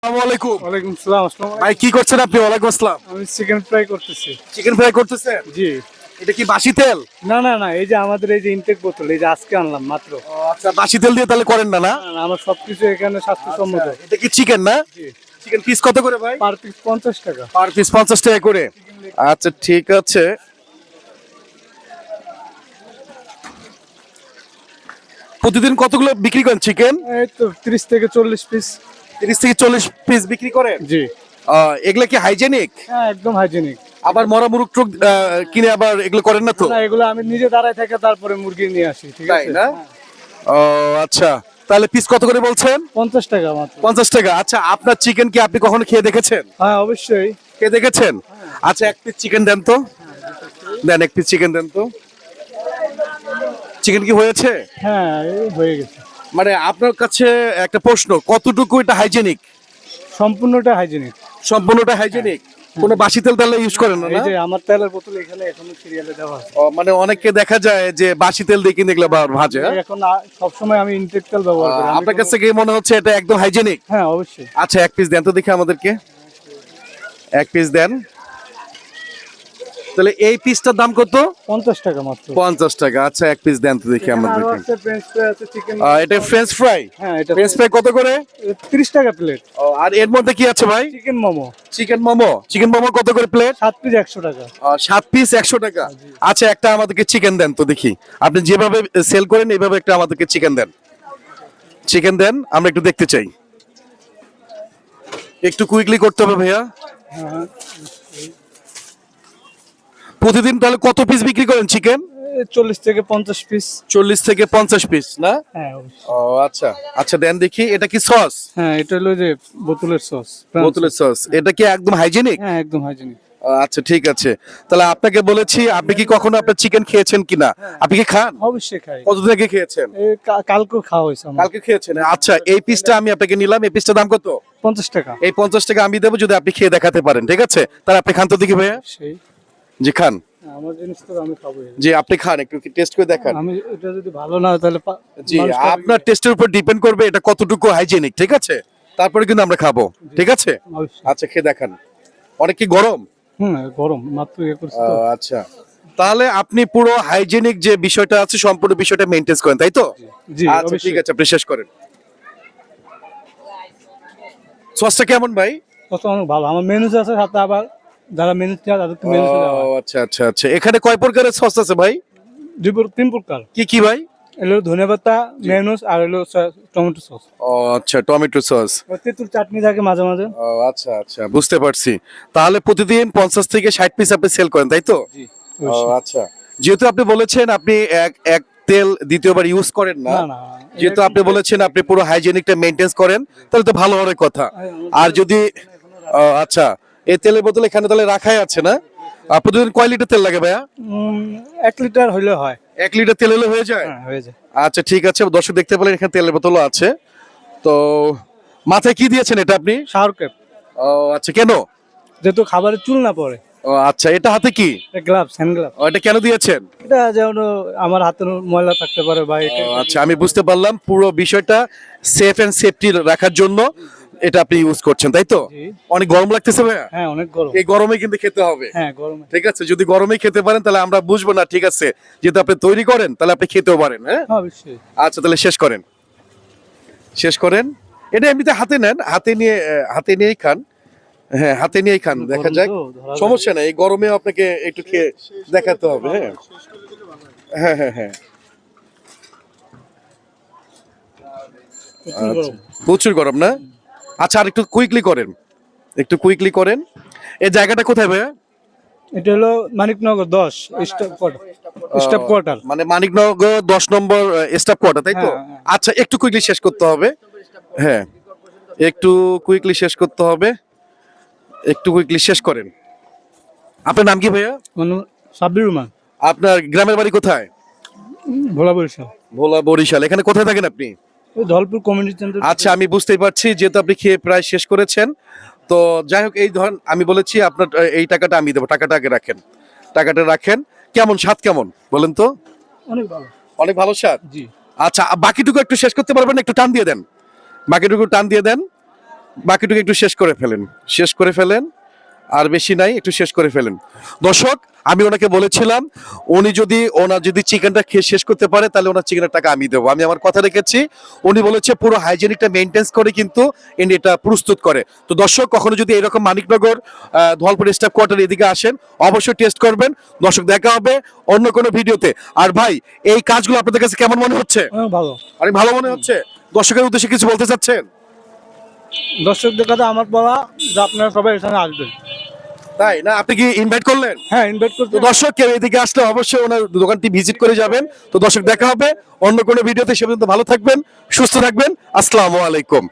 আসসালামু আলাইকুম। ওয়ালাইকুম সালাম। আসসালামু ভাই কি করছেন আপনি? ওয়ালাইকুম আসসালাম। আমি চিকেন ফ্রাই করতেছি। চিকেন ফ্রাই করতেছেন? জি। এটা কি বাসি তেল? না, এই যে আমাদের এই যে ইনটেক বোতল, এই যে আজকে আনলাম মাত্র। ও আচ্ছা, বাসি তেল দিয়ে তাহলে করেন না, না? না, আমার সবকিছু এখানে স্বাস্থ্যসম্মত। এটা কি চিকেন না? জি। চিকেন পিস কত করে ভাই? পার পিস 50 টাকা। পার পিস 50 টাকা করে। আচ্ছা ঠিক আছে। প্রতিদিন কতগুলো বিক্রি করেন চিকেন? এই তো 30 থেকে 40 পিস। 30 থেকে 40 পিস বিক্রি করেন? জি। এগুলা কি হাইজেনিক? হ্যাঁ, একদম হাইজেনিক। আবার মরা মুরগ টুক কিনে আবার এগুলো করেন না তো? না, এগুলো আমি নিজে দাঁড়ায় থেকে তারপরে মুরগি নিয়ে আসি, ঠিক তাই আছে? না? ও আচ্ছা, তাহলে পিস কত করে বলছেন? 50 টাকা মাত্র। 50 টাকা। আচ্ছা, আপনার চিকেন কি আপনি কখনো খেয়ে দেখেছেন? হ্যাঁ, অবশ্যই। খেয়ে দেখেছেন? আচ্ছা, এক পিস চিকেন দেন তো। দেন, এক পিস চিকেন দেন তো। চিকেন কি হয়েছে? হ্যাঁ, এই হয়ে গেছে। মানে আপনার কাছে একটা প্রশ্ন, কতটুকু এটা হাইজেনিক? সম্পূর্ণটা হাইজেনিক। সম্পূর্ণটা হাইজেনিক? কোনো বাসি তেল তাহলে ইউজ করেন না, এই না? যে আমার তেলের বোতল এখানে এখনো সিরিয়ালে দেওয়া আছে। মানে অনেকে দেখা যায় যে বাসি তেল দিয়ে কিনে এগুলো ভাজে, হ্যাঁ? এখন সবসময় আমি ইনটেক তেল ব্যবহার করি। আপনার কাছে কি মনে হচ্ছে এটা একদম হাইজেনিক? হ্যাঁ, অবশ্যই। আচ্ছা, এক পিস দেন তো দেখি আমাদেরকে। এক পিস দেন। তাহলে এই পিসটার দাম কত? 50 টাকা মাত্র। 50 টাকা। আচ্ছা, এক পিস দেন তো দেখি এখানে আরো আমাদেরকে। আছে ফ্রেঞ্চ ফ্রাই আছে, চিকেন। এটা ফ্রেঞ্চ ফ্রাই। হ্যাঁ, এটা ফ্রেঞ্চ ফ্রাই কত করে? 30 টাকা প্লেট। আর এর মধ্যে কি আছে ভাই? Chicken momo chicken momo. Chicken momo কত করে প্লেট? 7 পিস 100 টাকা। 7 পিস 100 টাকা। আচ্ছা, একটা আমাদেরকে চিকেন দেন তো দেখি। আপনি যেভাবে সেল করেন এইভাবে একটা আমাদেরকে চিকেন দেন। চিকেন দেন, আমরা একটু দেখতে চাই। একটু কুইকলি করতে হবে ভাইয়া। হ্যাঁ, প্রতিদিন তাহলে কত পিস বিক্রি করেন চিকেন? 40 থেকে 50 পিস। 40 থেকে 50 পিস না? হ্যাঁ, অবশ্যই। ও আচ্ছা। আচ্ছা দেন দেখি, এটা কি সস? হ্যাঁ, এটা হলো যে বোতলের সস। বোতলের সস। এটা কি একদম হাইজেনিক? হ্যাঁ, একদম হাইজেনিক। আচ্ছা ঠিক আছে। তাহলে আপনাকে বলেছি, আপনি কি কখনো আপনার চিকেন খেয়েছেন কিনা? আপনি কি খান? অবশ্যই খাই। কতদিন আগে খেয়েছেন? এই কালকেও খাওয়া হয়েছে আমার। কালকে খেয়েছেন? আচ্ছা, এই পিসটা আমি আপনাকে নিলাম। এই পিসটার দাম কত? 50 টাকা। এই 50 টাকা আমি দেবো যদি আপনি খেয়ে দেখাতে পারেন, ঠিক আছে? তাহলে আপনি খান তো দেখি ভাইয়া। সেই জি খান। আমার জিনিস তো আমি খাবো। জি আপনি খান, একটু টেস্ট করে দেখান। আমি এটা যদি ভালো না হয় তাহলে জি, আপনার টেস্টের উপর ডিপেন্ড করবে এটা কতটুকু হাইজেনিক, ঠিক আছে? তারপরে কিন্তু আমরা খাবো, ঠিক আছে? অবশ্যই। আচ্ছা, খেয়ে দেখান। অনেক কি গরম? গরম মাত্র করছি তো। আচ্ছা, তাহলে আপনি পুরো হাইজেনিক যে বিষয়টা আছে সম্পূর্ণ বিষয়টা মেইনটেইন করেন, তাই তো? জি, আচ্ছা অবশ্যই। ঠিক আছে, আপনি শেষ করেন। সসটা কেমন ভাই? কত অনেক ভালো। আমার মেনুতে আছে, সাথে আবার যারা মেনু চায় তাদেরকে মেনুতে দেওয়া হয়। আচ্ছা আচ্ছা আচ্ছা, এখানে কয় প্রকারের সস আছে ভাই? 3 প্রকার। কি কি ভাই? এলো ধনেপাতা, মেয়োনিজ আর হলো টমেটো সস। ও আচ্ছা, টমেটো সস। তেঁতুল চাটনি থাকে মাঝে মাঝে। ও আচ্ছা আচ্ছা, বুঝতে পারছি। তাহলে প্রতিদিন 50 থেকে 60 পিস আপনি সেল করেন, তাই তো? জি। ও আচ্ছা, যেহেতু আপনি বলেছেন আপনি এক এক তেল দ্বিতীয়বার ইউজ করেন না, না। যেহেতু আপনি বলেছেন আপনি পুরো হাইজেনিকটা মেইনটেইন করেন, তাহলে তো ভালো হওয়ার কথা। আর যদি আচ্ছা, এই তেলের বোতল এখানে তাহলে রাখাই আছে না? প্রতিদিন কয় লিটার তেল লাগে ভাইয়া? 1 লিটার হইলে হয়। 1 লিটার তেল হলে হয়ে যায়? হ্যাঁ, হয়ে যায়। আচ্ছা ঠিক আছে, দর্শক দেখতে পেলেন এখানে তেলের বোতলও আছে। তো মাথায় কি দিয়েছেন এটা আপনি? Shower cap. ও আচ্ছা, কেন? যেহেতু খাবারের চুল না পড়ে। ও আচ্ছা, এটা হাতে কি? Gloves, hand gloves. এটা কেন দিয়েছেন? এটা যেন আমার হাতের ময়লা থাকতে পারে বা এটা। আচ্ছা, আমি বুঝতে পারলাম। পুরো বিষয়টা সেফ এন্ড সেফটি রাখার জন্য এটা আপনি ইউজ করছেন, তাই তো? জি। অনেক গরম লাগতেছে ভাইয়া? হ্যাঁ, অনেক গরম। এই গরমে কিন্তু খেতে হবে। হ্যাঁ, গরমে। ঠিক আছে, যদি গরমে খেতে পারেন তাহলে আমরা বুঝবো না, ঠিক আছে? যেহেতু আপনি তৈরি করেন তাহলে আপনি খেতেও পারেন, হ্যাঁ? অবশ্যই। আচ্ছা, তাহলে শেষ করেন। শেষ করেন। এটা এমনিতে হাতে নেন, হাতে নিয়েই খান। হ্যাঁ, হাতে নিয়েই খান, দেখা গরম যাক। তো, ধরা সমস্যা নাই, এই গরমেও আপনাকে একটু খেয়ে দেখাতে হবে। হ্যাঁ হ্যাঁ হ্যাঁ হ্যাঁ। প্রচুর গরম। প্রচুর গরম না? আচ্ছা, আর একটু কুইকলি করেন, একটু কুইকলি করেন। এই জায়গাটা কোথায় ভাইয়া? এটা হলো Maniknagar 10 staff quarter. Staff quarter. মানে মানিকনগর 10 নম্বর স্টাফ কোয়ার্টার, তাই তো? হ্যাঁ, হ্যাঁ। আচ্ছা, একটু কুইকলি শেষ করতে হবে। হ্যাঁ, একটু কুইকলি শেষ করতে হবে। একটু কুইকলি শেষ করেন। আপনার নাম কি ভাইয়া? সাব্বির রহমান। আপনার গ্রামের বাড়ি কোথায়? ভোলা বরিশাল। ভোলা বরিশাল। এখানে কোথায় থাকেন আপনি? ওই ধলপুর কমিউনিটি সেন্টার। আচ্ছা, আমি বুঝতেই পারছি যেহেতু আপনি খেয়ে প্রায় শেষ করেছেন। তো যাই হোক, এই ধরেন আমি বলেছি আপনার এই টাকাটা আমি দেবো, টাকাটা আগে রাখেন। টাকাটা রাখেন। কেমন স্বাদ, কেমন বলেন তো? অনেক ভালো। অনেক ভালো স্বাদ। জি। আচ্ছা, বাকিটুকু একটু শেষ করতে পারবেন? একটু টান দিয়ে দেন, বাকিটুকু টান দিয়ে দেন। বাকিটুকু একটু শেষ করে ফেলেন, শেষ করে ফেলেন, আর বেশি নাই, একটু শেষ করে ফেলেন। দর্শক, আমি ওনাকে বলেছিলাম উনি যদি ওনার যদি চিকেনটা খেয়ে শেষ করতে পারে তাহলে ওনার চিকেনের টাকা আমি দেবো, আমি আমার কথা রেখেছি। উনি বলেছে পুরো হাইজেনিকটা মেনটেন্স করে কিন্তু ইনি এটা প্রস্তুত করে। তো দর্শক, কখনো যদি এরকম মানিকনগর ধলপুর স্টাফ কোয়ার্টার এদিকে আসেন, অবশ্যই টেস্ট করবেন। দর্শক, দেখা হবে অন্য কোনো ভিডিওতে। আর ভাই, এই কাজগুলো আপনাদের কাছে কেমন মনে হচ্ছে? ভালো। অনেক ভালো মনে হচ্ছে। দর্শকের উদ্দেশ্যে কিছু বলতে চাচ্ছেন? দর্শকদের কথা আমার বলা যে আপনারা সবাই এখানে আসবেন। তাই না? আপনি কি ইনভাইট করলেন? হ্যাঁ, ইনভাইট করতে। তো দর্শক, কেউ এদিকে আসলে অবশ্যই ওনার দোকানটি ভিজিট করে যাবেন। তো দর্শক, দেখা হবে অন্য কোনো ভিডিওতে। সে পর্যন্ত ভালো থাকবেন, সুস্থ থাকবেন। আসসালামু আলাইকুম।